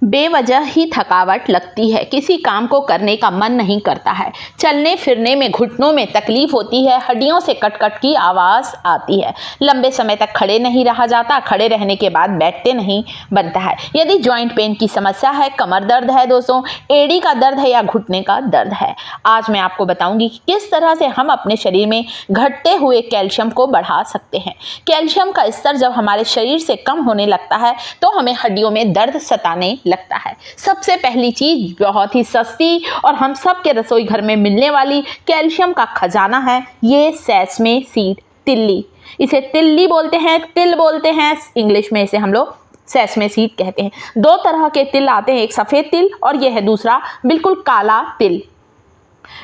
बेवजह ही थकावट लगती है, किसी काम को करने का मन नहीं करता है, चलने फिरने में घुटनों में तकलीफ होती है, हड्डियों से कट-कट की आवाज़ आती है, लंबे समय तक खड़े नहीं रहा जाता, खड़े रहने के बाद बैठते नहीं बनता है। यदि जॉइंट पेन की समस्या है, कमर दर्द है दोस्तों, एड़ी का दर्द है या घुटने का दर्द है, आज मैं आपको बताऊंगी कि किस तरह से हम अपने शरीर में घटते हुए कैल्शियम को बढ़ा सकते हैं। कैल्शियम का स्तर जब हमारे शरीर से कम होने लगता है तो हमें हड्डियों में दर्द सताने लगता है। सबसे पहली चीज बहुत ही सस्ती और हम सब के रसोई घर में मिलने वाली कैल्शियम का खजाना है, ये सेसमे सीड, तिल्ली। इसे तिल्ली बोलते हैं, तिल बोलते हैं, इंग्लिश में इसे हम लोग सेसमे सीड कहते हैं। दो तरह के तिल आते हैं, एक सफ़ेद तिल और यह है दूसरा बिल्कुल काला तिल,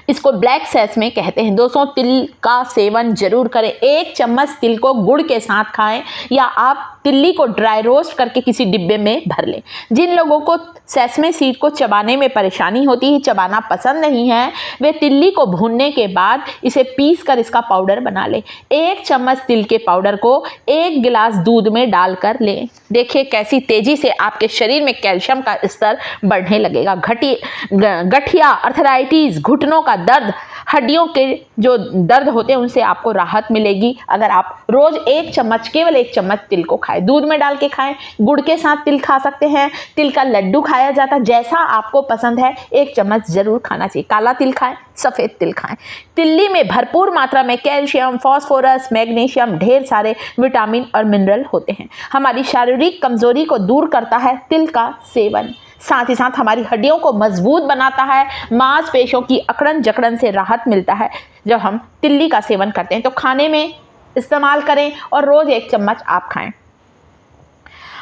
इसको ब्लैक सेसमे कहते हैं। दोस्तों तिल का सेवन जरूर करें, 1 चम्मच तिल को गुड़ के साथ खाएं या आप तिल्ली को ड्राई रोस्ट करके किसी डिब्बे में भर लें। जिन लोगों को सेसमे सीड को चबाने में परेशानी होती है, चबाना पसंद नहीं है, वे तिल्ली को भूनने के बाद इसे पीस कर इसका पाउडर बना लें। 1 चम्मच तिल के पाउडर को 1 गिलास दूध में डालकर लें। देखिए कैसी तेजी से आपके शरीर में कैल्शियम का स्तर बढ़ने लगेगा। गठिया, अर्थराइटिस, घुटनों का दर्द, हड्डियों के जो दर्द होते हैं उनसे आपको राहत मिलेगी अगर आप रोज 1 चम्मच, केवल 1 चम्मच तिल को खाएं। दूध में डाल के खाएं, गुड़ के साथ तिल खा सकते हैं, तिल का लड्डू खाया जाता है, जैसा आपको पसंद है 1 चम्मच जरूर खाना चाहिए। काला तिल खाएं, सफ़ेद तिल खाएं। तिल्ली में भरपूर मात्रा में कैल्शियम, फास्फोरस, मैग्नीशियम, ढेर सारे विटामिन और मिनरल होते हैं। हमारी शारीरिक कमजोरी को दूर करता है तिल का सेवन, साथ ही साथ हमारी हड्डियों को मजबूत बनाता है, मांसपेशियों की अकड़न जकड़न से राहत मिलता है जब हम तिल्ली का सेवन करते हैं। तो खाने में इस्तेमाल करें और रोज 1 चम्मच आप खाएं।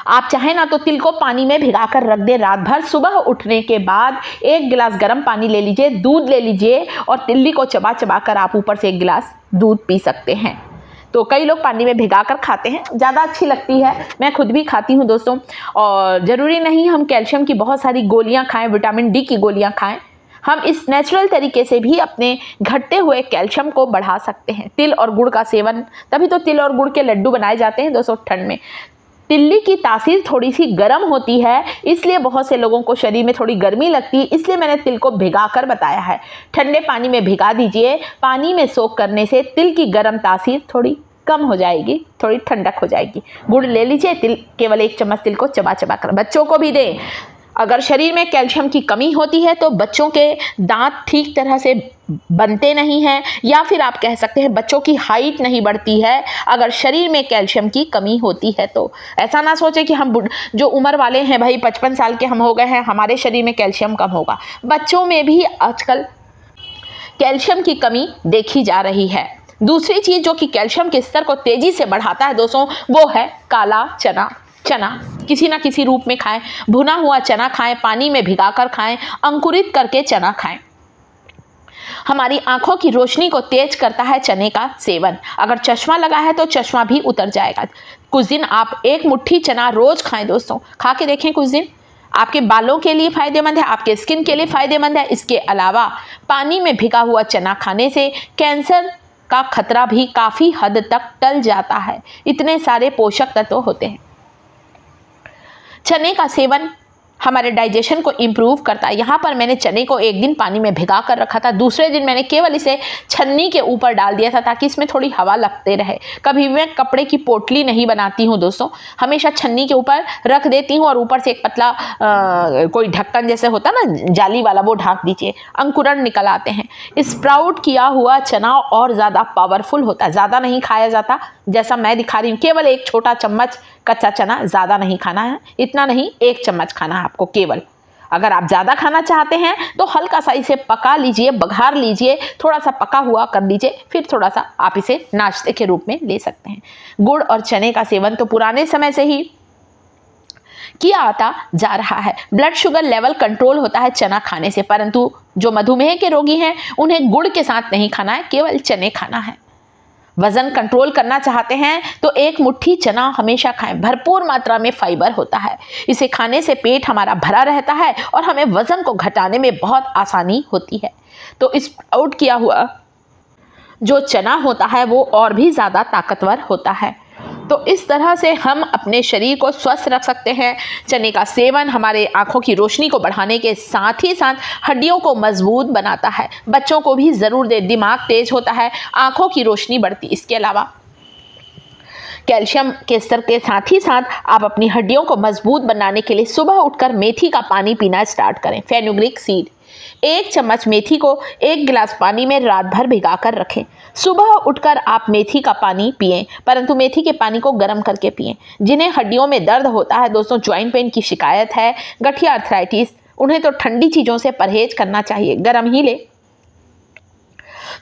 आप चाहें ना तो तिल को पानी में भिगाकर रख दें रात भर, सुबह उठने के बाद 1 गिलास गर्म पानी ले लीजिए, दूध ले लीजिए और तिल्ली को चबा चबा कर आप ऊपर से 1 गिलास दूध पी सकते हैं। तो कई लोग पानी में भिगाकर खाते हैं, ज़्यादा अच्छी लगती है, मैं खुद भी खाती हूँ दोस्तों। और ज़रूरी नहीं हम कैल्शियम की बहुत सारी गोलियाँ खाएं, विटामिन डी की गोलियाँ खाएं, हम इस नेचुरल तरीके से भी अपने घटते हुए कैल्शियम को बढ़ा सकते हैं। तिल और गुड़ का सेवन, तभी तो तिल और गुड़ के लड्डू बनाए जाते हैं दोस्तों ठंड में। तिल्ली की तासीर थोड़ी सी गर्म होती है, इसलिए बहुत से लोगों को शरीर में थोड़ी गर्मी लगती है, इसलिए मैंने तिल को भिगाकर बताया है। ठंडे पानी में भिगा दीजिए, पानी में सोख करने से तिल की गर्म तासीर थोड़ी कम हो जाएगी, थोड़ी ठंडक हो जाएगी। गुड़ ले लीजिए, तिल केवल 1 चम्मच तिल को चबा चबा कर बच्चों को भी दें। अगर शरीर में कैल्शियम की कमी होती है तो बच्चों के दांत ठीक तरह से बनते नहीं हैं, या फिर आप कह सकते हैं बच्चों की हाइट नहीं बढ़ती है अगर शरीर में कैल्शियम की कमी होती है। तो ऐसा ना सोचे कि हम जो उम्र वाले हैं, भाई 55 साल के हम हो गए हैं, हमारे शरीर में कैल्शियम कम होगा। बच्चों में भी आजकल कैल्शियम की कमी देखी जा रही है। दूसरी चीज़ जो कि कैल्शियम के स्तर को तेज़ी से बढ़ाता है दोस्तों, वो है काला चना। चना किसी ना किसी रूप में खाएं, भुना हुआ चना खाएं, पानी में भिगाकर खाएं, अंकुरित करके चना खाएं। हमारी आंखों की रोशनी को तेज करता है चने का सेवन। अगर चश्मा लगा है तो चश्मा भी उतर जाएगा। कुछ दिन आप 1 मुट्ठी चना रोज खाएं दोस्तों, खा के देखें कुछ दिन, आपके बालों के लिए फायदेमंद है, आपके स्किन के लिए फायदेमंद है। इसके अलावा पानी में भिगा हुआ चना खाने से कैंसर का खतरा भी काफ़ी हद तक टल जाता है, इतने सारे पोषक तत्व होते हैं। चने का सेवन हमारे डाइजेशन को इम्प्रूव करता है। यहाँ पर मैंने चने को 1 दिन पानी में भिगा कर रखा था, दूसरे दिन मैंने केवल इसे छन्नी के ऊपर डाल दिया था ताकि इसमें थोड़ी हवा लगते रहे। कभी मैं कपड़े की पोटली नहीं बनाती हूँ दोस्तों, हमेशा छन्नी के ऊपर रख देती हूँ और ऊपर से एक पतला कोई ढक्कन जैसे होता ना जाली वाला, वो ढाँक दीजिए, अंकुरण निकल आते हैं। स्प्राउट किया हुआ चना और ज़्यादा पावरफुल होता है, ज़्यादा नहीं खाया जाता, जैसा मैं दिखा रही हूँ, केवल 1 छोटा चम्मच कच्चा चना, ज़्यादा नहीं खाना है, इतना नहीं 1 चम्मच खाना है आपको केवल। अगर आप ज़्यादा खाना चाहते हैं तो हल्का सा इसे पका लीजिए, बघार लीजिए, थोड़ा सा पका हुआ कर लीजिए, फिर थोड़ा सा आप इसे नाश्ते के रूप में ले सकते हैं। गुड़ और चने का सेवन तो पुराने समय से ही किया आता जा रहा है। ब्लड शुगर लेवल कंट्रोल होता है चना खाने से, परंतु जो मधुमेह के रोगी हैं उन्हें गुड़ के साथ नहीं खाना है, केवल चने खाना है। वजन कंट्रोल करना चाहते हैं तो 1 मुट्ठी चना हमेशा खाएं, भरपूर मात्रा में फाइबर होता है, इसे खाने से पेट हमारा भरा रहता है और हमें वजन को घटाने में बहुत आसानी होती है। तो स्प्राउट किया हुआ जो चना होता है वो और भी ज़्यादा ताकतवर होता है। तो इस तरह से हम अपने शरीर को स्वस्थ रख सकते हैं। चने का सेवन हमारे आँखों की रोशनी को बढ़ाने के साथ ही साथ हड्डियों को मजबूत बनाता है। बच्चों को भी ज़रूर दे, दिमाग तेज होता है, आँखों की रोशनी बढ़ती। इसके अलावा कैल्शियम के स्तर के साथ ही साथ आप अपनी हड्डियों को मजबूत बनाने के लिए सुबह उठकर मेथी का पानी पीना स्टार्ट करें। फेनुग्रीक सीड, 1 चम्मच मेथी को 1 गिलास पानी में रात भर भिगा कर रखें। सुबह उठकर आप मेथी का पानी पिएं, परंतु मेथी के पानी को गर्म करके पिएं। जिन्हें हड्डियों में दर्द होता है दोस्तों, ज्वाइंट पेन की शिकायत है, गठिया आर्थराइटिस, उन्हें तो ठंडी चीज़ों से परहेज करना चाहिए, गर्म ही ले।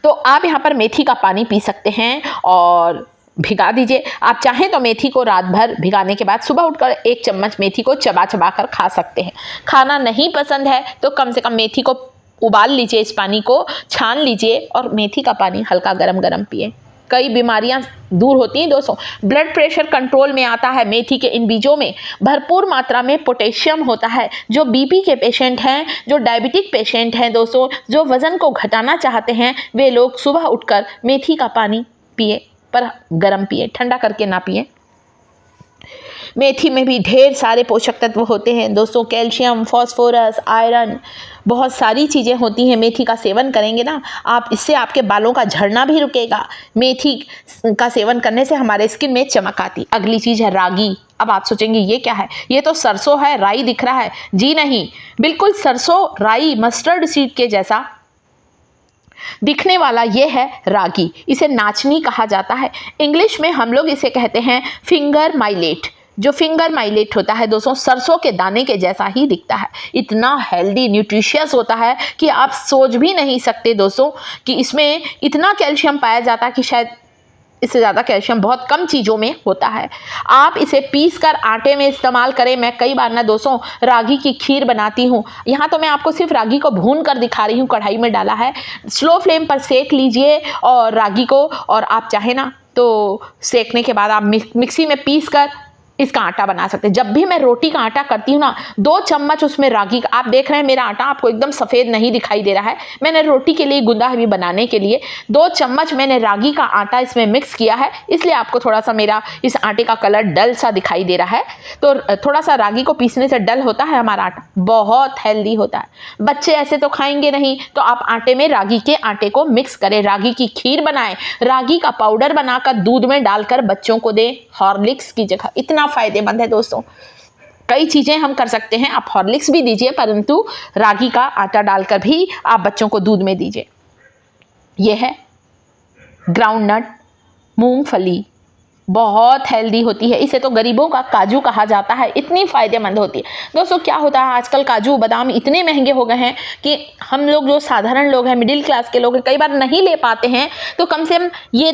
तो आप यहाँ पर मेथी का पानी पी सकते हैं और भिगा दीजिए। आप चाहें तो मेथी को रात भर भिगाने के बाद सुबह उठकर 1 चम्मच मेथी को चबा चबा कर खा सकते हैं। खाना नहीं पसंद है तो कम से कम मेथी को उबाल लीजिए, इस पानी को छान लीजिए और मेथी का पानी हल्का गरम गरम पिए। कई बीमारियां दूर होती हैं दोस्तों। ब्लड प्रेशर कंट्रोल में आता है। मेथी के इन बीजों में भरपूर मात्रा में पोटेशियम होता है। जो बीपी के पेशेंट हैं, जो डायबिटिक पेशेंट हैं दोस्तों, जो वज़न को घटाना चाहते हैं, वे लोग सुबह उठकर मेथी का पानी पिए, पर गर्म पिए, ठंडा करके ना पिए। मेथी में भी ढेर सारे पोषक तत्व होते हैं दोस्तों, कैल्शियम, फास्फोरस, आयरन, बहुत सारी चीज़ें होती हैं। मेथी का सेवन करेंगे ना आप, इससे आपके बालों का झड़ना भी रुकेगा। मेथी का सेवन करने से हमारे स्किन में चमक आती। अगली चीज़ है रागी। अब आप सोचेंगे ये क्या है, ये तो सरसों है, राई दिख रहा है। जी नहीं, बिल्कुल सरसों, राई, मस्टर्ड सीड के जैसा दिखने वाला ये है रागी। इसे नाचनी कहा जाता है। इंग्लिश में हम लोग इसे कहते हैं फिंगर माइलेट। जो फिंगर माइलेट होता है दोस्तों, सरसों के दाने के जैसा ही दिखता है। इतना हेल्दी, न्यूट्रिशियस होता है कि आप सोच भी नहीं सकते दोस्तों कि इसमें इतना कैल्शियम पाया जाता है कि शायद इससे ज़्यादा कैल्शियम बहुत कम चीज़ों में होता है। आप इसे पीस कर आटे में इस्तेमाल करें। मैं कई बार ना दोस्तों रागी की खीर बनाती हूँ। यहाँ तो मैं आपको सिर्फ रागी को भून कर दिखा रही हूँ, कढ़ाई में डाला है। स्लो फ्लेम पर सेक लीजिए और रागी को, और आप चाहे ना तो सेकने के बाद आप मिक्सी में पीस कर इसका आटा बना सकते हैं। जब भी मैं रोटी का आटा करती हूँ ना, 2 चम्मच उसमें रागी का, आप देख रहे हैं मेरा आटा आपको एकदम सफ़ेद नहीं दिखाई दे रहा है, मैंने रोटी के लिए गूंदा है भी बनाने के लिए। 2 चम्मच मैंने रागी का आटा इसमें मिक्स किया है, इसलिए आपको थोड़ा सा मेरा इस आटे का कलर डल सा दिखाई दे रहा है। तो थोड़ा सा रागी को पीसने से डल होता है हमारा आटा, बहुत हेल्दी होता है। बच्चे ऐसे तो खाएंगे नहीं, तो आप आटे में रागी के आटे को मिक्स करें, रागी की खीर बनाएं, रागी का पाउडर बनाकर दूध में डालकर बच्चों को दें हॉर्लिक्स की जगह। इतना फायदेमंद है दोस्तों। कई चीजें हम कर सकते हैं, आप हॉर्लिक्स भी दीजिए, परंतु रागी का आटा डालकर भी आप बच्चों को दूध में दीजिए। यह है ग्राउंडनट, मूंगफली, बहुत हेल्दी होती है। इसे तो गरीबों का काजू कहा जाता है, इतनी फायदेमंद होती है दोस्तों। क्या होता है आजकल काजू बादाम इतने महंगे हो गए हैं कि हम लोग जो साधारण लोग हैं, मिडिल क्लास के लोग हैं, कई बार नहीं ले पाते हैं। तो कम से कम ये